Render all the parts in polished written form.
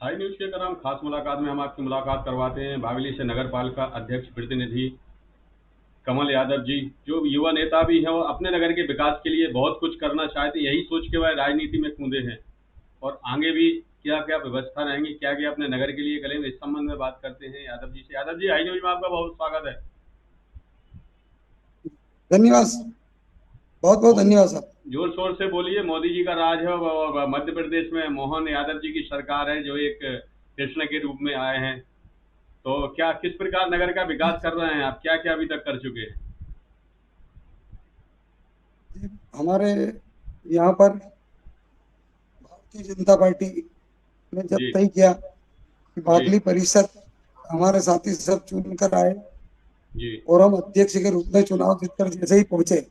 High news के कराम खास मुलाकात में हम आपकी मुलाकात करवाते हैं बागली से नगर पालिका अध्यक्ष प्रतिनिधि कमल यादव जी, जो युवा नेता भी हैं, वो अपने नगर के विकास के लिए बहुत कुछ करना चाहते हैं। यही सोच के वह राजनीति में कूदे हैं और आगे भी क्या क्या व्यवस्था रहेंगी, क्या क्या अपने नगर के लिए करेंगे, इस संबंध में बात करते हैं यादव जी से। यादव जी, हाई न्यूज में आपका बहुत स्वागत है। धन्यवाद। बहुत बहुत मो- धन्यवाद सर। जोर शोर से बोलिए। मोदी जी का राज है और मध्य प्रदेश में मोहन यादव जी की सरकार है, जो एक कृष्ण के रूप में आए हैं। तो क्या किस प्रकार नगर का विकास कर रहे हैं आप, क्या क्या अभी तक कर चुके हैं? हमारे यहाँ पर भारतीय जनता पार्टी ने जब जी। तय किया कि जी। बागली परिषद हमारे साथी सब चुनकर आए जी। और हम अध्यक्ष के रूप में चुनाव जीतकर जैसे ही पहुंचे,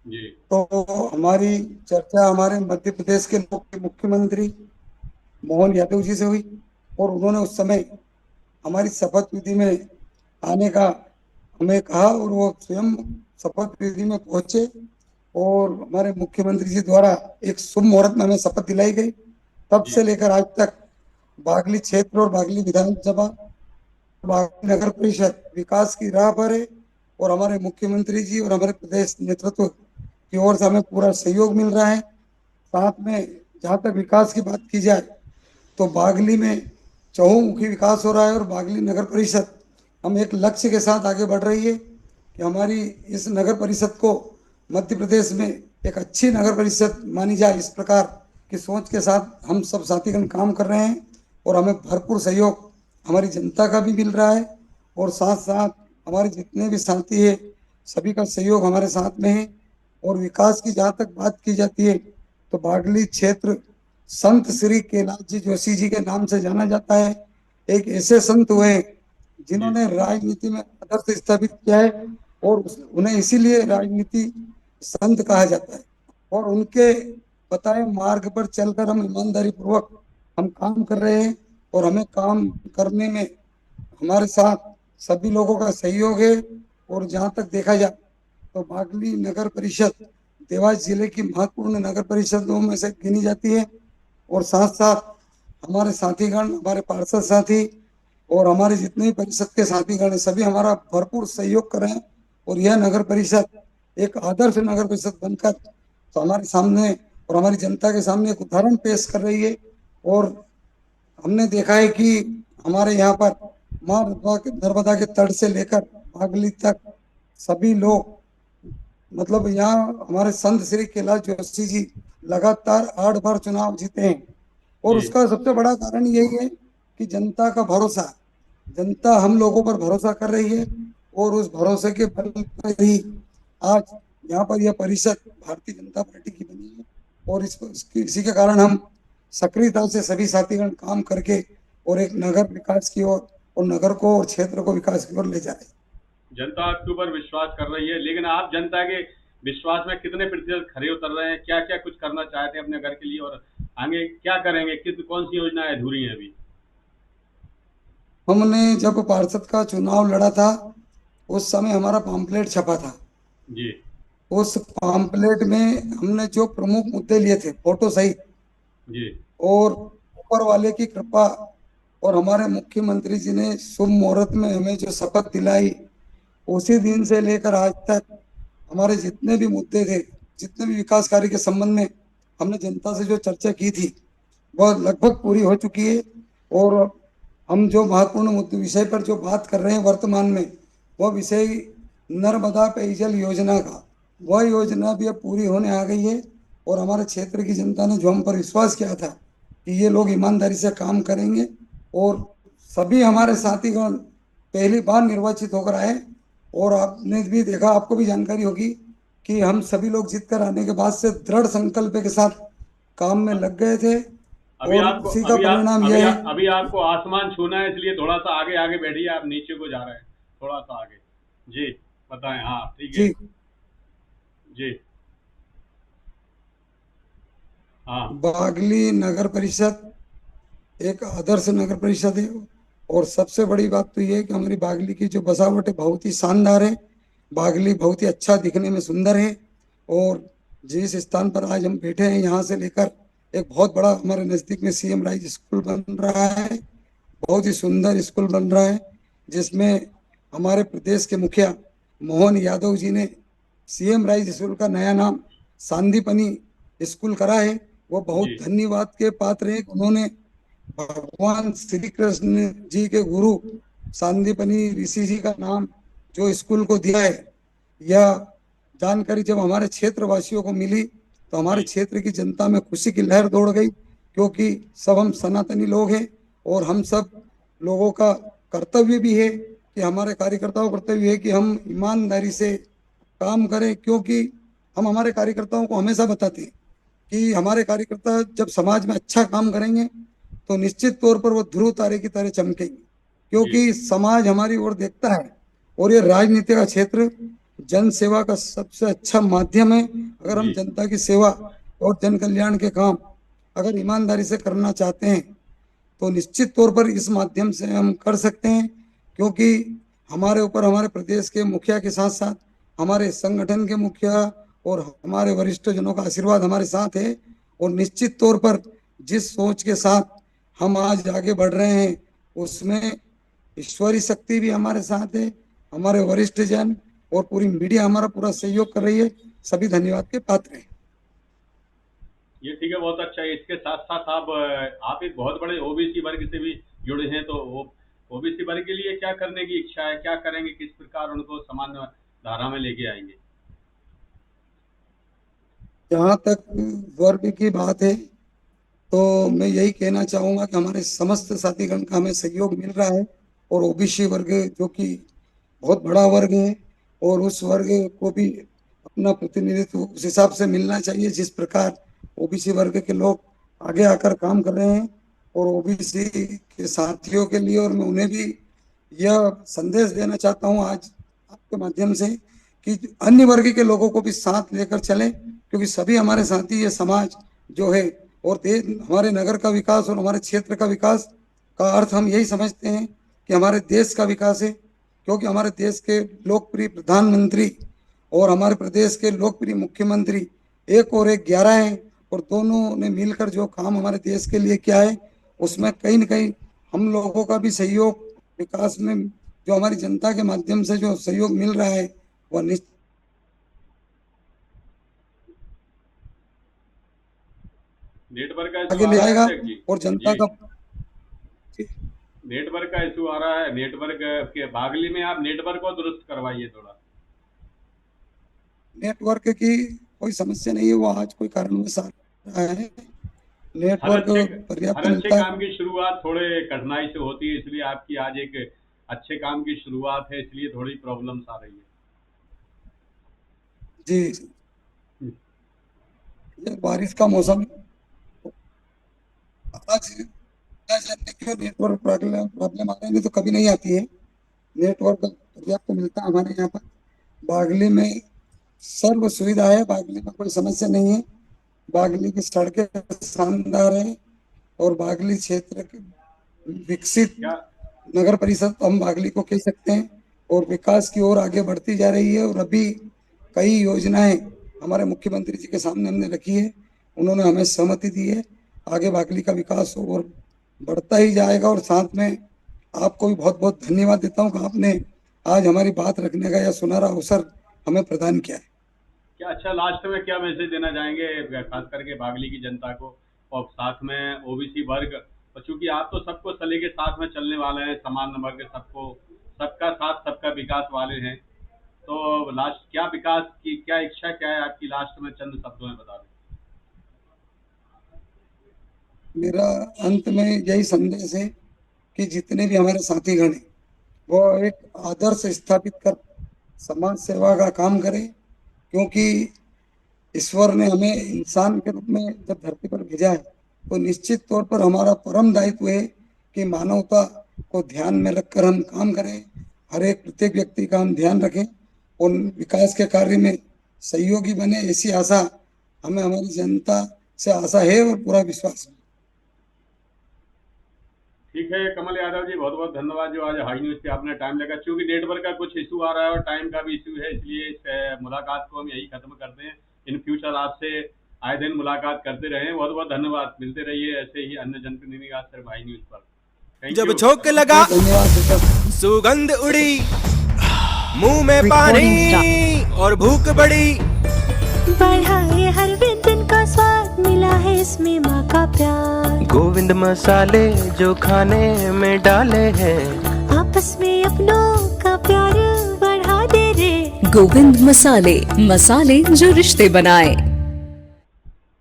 जी। तो हमारी चर्चा हमारे मध्य प्रदेश के मुख्यमंत्री मोहन यादव जी से हुई। और उन्होंने उस समय हमारी शपथ विधि में आने का हमें कहा और वो स्वयं शपथ विधि में पहुंचे। और हमारे मुख्यमंत्री जी द्वारा एक शुभ मुहूर्त में हमें शपथ दिलाई गई। तब जी। से लेकर आज तक बागली क्षेत्र और बागली विधानसभा, बागली नगर परिषद विकास की राह पर है। और हमारे मुख्यमंत्री जी और हमारे प्रदेश नेतृत्व की ओर से हमें पूरा सहयोग मिल रहा है। साथ में जहाँ तक विकास की बात की जाए, तो बागली में चहुमुखी विकास हो रहा है। और बागली नगर परिषद हम एक लक्ष्य के साथ आगे बढ़ रही है कि हमारी इस नगर परिषद को मध्य प्रदेश में एक अच्छी नगर परिषद मानी जाए, इस प्रकार की सोच के साथ हम सब साथीगण काम कर रहे हैं। और हमें भरपूर सहयोग हमारी जनता का भी मिल रहा है। और साथ साथ हमारे जितने भी साथी है, सभी का सहयोग हमारे साथ में है। और विकास की जहाँ तक बात की जाती है, तो बागली क्षेत्र संत श्री कैलाश जी जोशी जी के नाम से जाना जाता है। एक ऐसे संत हुए जी। जिन्होंने राजनीति में आदर्श स्थापित किया है। और उन्हें इसीलिए राजनीति संत कहा जाता है। और उनके बताए मार्ग पर चलकर हम ईमानदारी पूर्वक हम काम कर रहे हैं। और हमें काम करने में हमारे साथ सभी लोगों का सहयोग है। और जहाँ तक देखा जाए, तो बागली नगर परिषद देवास जिले की महत्वपूर्ण नगर परिषदों में से गिनी जाती है। और साथ साथ हमारे साथीगण, हमारे पार्षद साथी और हमारे जितने भी परिषद के साथीगण हैं, सभी हमारा भरपूर सहयोग कर रहे हैं। और यह नगर परिषद एक आदर्श नगर परिषद बनकर तो हमारे सामने और हमारी जनता के सामने एक उदाहरण पेश कर रही है। और हमने देखा है कि हमारे यहाँ पर माँ नर्मदा के तट से लेकर बागली तक सभी लोग, मतलब यहाँ हमारे संत श्री कैलाश जोशी जी लगातार 8 बार चुनाव जीते हैं। और जी। उसका सबसे बड़ा कारण यही है कि जनता का भरोसा, जनता हम लोगों पर भरोसा कर रही है। और उस भरोसे के बल पर ही आज यहाँ पर यह परिषद भारतीय जनता पार्टी की बनी है। और इसी के कारण हम सक्रियता से सभी साथीगण काम करके और एक नगर विकास की ओर और नगर को और क्षेत्र को विकास की ओर ले जा रहे हैं। जनता आपके ऊपर विश्वास कर रही है, लेकिन आप जनता के विश्वास में कितने प्रतिशत खरे उतर रहे हैं? क्या क्या कुछ करना चाहते हैं अपने घर के लिए, और आगे क्या करेंगे? किस कौन सी योजनाएं अधूरी हैं अभी? हमने जब पार्षद का चुनाव लड़ा था, उस समय हमारा पम्पलेट छपा था। जी। उस पम्पलेट में हमने जो प्रमुख मुद्दे लिए थे फोटो सहित, जी। और ऊपर वाले की कृपा और हमारे मुख्यमंत्री जी ने शुभ मुहूर्त में हमें जो शपथ दिलाई, उसी दिन से लेकर आज तक हमारे जितने भी मुद्दे थे, जितने भी विकास कार्य के संबंध में हमने जनता से जो चर्चा की थी, वह लगभग पूरी हो चुकी है। और हम जो महत्वपूर्ण मुद्दे विषय पर जो बात कर रहे हैं वर्तमान में, वह विषय नर्मदा पेयजल योजना का, वह योजना भी अब पूरी होने आ गई है। और हमारे क्षेत्र की जनता ने जो हम पर विश्वास किया था कि ये लोग ईमानदारी से काम करेंगे, और सभी हमारे साथीगण पहली बार निर्वाचित होकर आए। और आपने भी देखा, आपको भी जानकारी होगी कि हम सभी लोग जीत कर आने के बाद से दृढ़ संकल्प के साथ काम में लग गए थे। अभी और आपको उसी का अभी आप परिणाम अभी यह है। अभी आपको आसमान छूना है, इसलिए थोड़ा सा आगे आगे बैठिए। आप नीचे को जा रहे हैं, थोड़ा सा आगे। जी। बताएं। हाँ, ठीक है। जी, जी। हाँ। बागली नगर परिषद एक आदर्श नगर परिषद है। और सबसे बड़ी बात तो यह है कि हमारी बागली की जो बसावट है बहुत ही शानदार है। बागली बहुत ही अच्छा दिखने में सुंदर है। और जिस स्थान पर आज हम बैठे हैं, यहाँ से लेकर एक बहुत बड़ा हमारे नजदीक में सीएम राइज स्कूल बन रहा है, बहुत ही सुंदर स्कूल बन रहा है, जिसमें हमारे प्रदेश के मुखिया मोहन यादव जी ने सीएम राइज स्कूल का नया नाम सांदीपनी स्कूल करा है। वो बहुत जी धन्यवाद के पात्र हैं। उन्होंने भगवान श्री कृष्ण जी के गुरु सांदीपनी ऋषि जी का नाम जो स्कूल को दिया है, यह जानकारी जब हमारे क्षेत्र वासियों को मिली तो हमारे जी क्षेत्र की जनता में खुशी की लहर दौड़ गई, क्योंकि सब हम सनातनी लोग हैं और हम सब लोगों का कर्तव्य भी है कि हमारे कार्यकर्ताओं का कर्तव्य है कि हम ईमानदारी से काम करें, क्योंकि हम हमारे कार्यकर्ताओं को हमेशा बताते हैं कि हमारे कार्यकर्ता जब समाज में अच्छा काम करेंगे तो निश्चित तौर पर वो ध्रुव तारे की तरह चमकेंगे, जी क्योंकि समाज हमारी ओर देखता है। और ये राजनीति का क्षेत्र जन सेवा का सबसे अच्छा माध्यम है। अगर हम जी जनता की सेवा और जन कल्याण के काम अगर ईमानदारी से करना चाहते हैं तो निश्चित तौर पर इस माध्यम से हम कर सकते हैं, क्योंकि हमारे ऊपर हमारे प्रदेश के मुखिया के साथ साथ हमारे संगठन के मुखिया और हमारे वरिष्ठ जनों का आशीर्वाद हमारे साथ है। और निश्चित तौर पर जिस सोच के साथ हम आज आगे बढ़ रहे हैं उसमें ईश्वरी शक्ति भी हमारे साथ है, हमारे वरिष्ठ जन और पूरी मीडिया हमारा पूरा सहयोग कर रही है। सभी धन्यवाद के पात्र हैं। ये ठीक है, बहुत अच्छा है। इसके साथ साथ आप एक बहुत बड़े ओबीसी वर्ग से भी जुड़े हैं, तो वो ओबीसी वर्ग के लिए क्या करने की इच्छा है, क्या करेंगे, किस प्रकार उनको सामान्य धारा में लेके आएंगे? जहाँ तक वर्ग की बात है तो मैं यही कहना चाहूंगा कि हमारे समस्त साथीगण का हमें सहयोग मिल रहा है। और ओबीसी वर्ग जो कि बहुत बड़ा वर्ग है और उस वर्ग को भी अपना प्रतिनिधित्व उस हिसाब से मिलना चाहिए जिस प्रकार ओबीसी वर्ग के लोग आगे आकर काम कर रहे हैं। और ओबीसी के साथियों के लिए और मैं उन्हें भी यह संदेश देना चाहता हूं आज आपके माध्यम से कि अन्य वर्ग के लोगों को भी साथ लेकर चलें, क्योंकि सभी हमारे साथी ये समाज जो है और देश हमारे नगर का विकास और हमारे क्षेत्र का विकास का अर्थ हम यही समझते हैं कि हमारे देश का विकास है, क्योंकि हमारे देश के लोकप्रिय प्रधानमंत्री और हमारे प्रदेश के लोकप्रिय मुख्यमंत्री एक और एक 11 हैं। और दोनों ने मिलकर जो काम हमारे देश के लिए किया है उसमें कहीं न कहीं हम लोगों का भी सहयोग विकास में जो हमारी जनता के माध्यम से जो सहयोग मिल रहा है वह निश्चित नेटवर्क का इशू आगे आ ले रहा है जाएगा अध्यक्ष जी? और जनता जी, का नेटवर्क का इशू आ रहा है। नेटवर्क के बागली में आप नेटवर्क को दुरुस्त करवाइए थोड़ा। नेटवर्क की कोई समस्या नहीं है, वो आज कोई कारणवश आ रहा है। हर नेटवर्क अच्छे हर पर्याप्त अच्छे मिलता काम है। की शुरुआत थोड़े कठिनाई से होती है, इसलिए आपकी आज एक अच्छे काम की शुरुआत है, इसलिए थोड़ी प्रॉब्लम्स आ रही जी, है। ये बारिश का मौसम आज क्या जाने क्यों नेटवर्क प्रॉब्लम प्रॉब्लम आ रही है, नहीं तो कभी नहीं आती है। नेटवर्क पर्याप्त मिलता है हमारे यहाँ पर। बागली में सर्व सुविधा है, बागली में कोई समस्या नहीं है। बागली की सड़कें शानदार है और बागली क्षेत्र के विकसित क्या नगर परिषद हम बागली को कह सकते हैं और विकास की ओर आगे बढ़ती जा रही है। और अभी कई योजनाएं हमारे मुख्यमंत्री जी के सामने हमने रखी है, उन्होंने हमें सहमति दी है। आगे बागली का विकास और बढ़ता ही जाएगा। और साथ में आपको भी बहुत बहुत धन्यवाद देता हूँ कि आपने आज हमारी बात रखने का यह सुनहरा अवसर हमें प्रदान किया है। क्या अच्छा, लास्ट में क्या मैसेज देना चाहेंगे खास करके बागली की जनता को और साथ में ओबीसी वर्ग? और चूंकि आप तो सबको सले के साथ में चलने वाले हैं, समान वर्ग सबको, सबका साथ सबका विकास वाले हैं, तो लास्ट क्या विकास की क्या इच्छा क्या है आपकी, लास्ट में चंद शब्दों में बता दें। मेरा अंत में यही संदेश है कि जितने भी हमारे साथीगण हैं वो एक आदर्श स्थापित कर समाज सेवा का काम करें, क्योंकि ईश्वर ने हमें इंसान के रूप में जब धरती पर भेजा है तो निश्चित तौर पर हमारा परम दायित्व है कि मानवता को ध्यान में रखकर हम काम करें, हर एक प्रत्येक व्यक्ति का हम ध्यान रखें और विकास के कार्य में सहयोगी बने, ऐसी आशा हमें हमारी जनता से आशा है और पूरा विश्वास है। ठीक है कमल यादव जी, बहुत बहुत धन्यवाद जो आज हाई न्यूज पे आपने टाइम लगा। चूंकि नेटवर्क का कुछ इशू आ रहा है और टाइम का भी इशू है, इसलिए इस मुलाकात को हम यही खत्म करते हैं। इन फ्यूचर आपसे आए दिन मुलाकात करते रहे। बहुत बहुत धन्यवाद। मिलते रहिए ऐसे ही अन्य जनप्रतिनिधि का सर भाई न्यूज पर। थैंक जब यू। झोंक लगा धन्यवाद सर। सुगंध उड़ी, मुंह में पानी और भूख बढ़ी, बढ़ा है हर व्यंजन का स्वाद, मिला है इसमें माँ का प्यार। गोविंद मसाले जो खाने में डाले हैं, आपस में अपनों का प्यार बढ़ा दे रे। गोविंद मसाले, मसाले जो रिश्ते बनाए।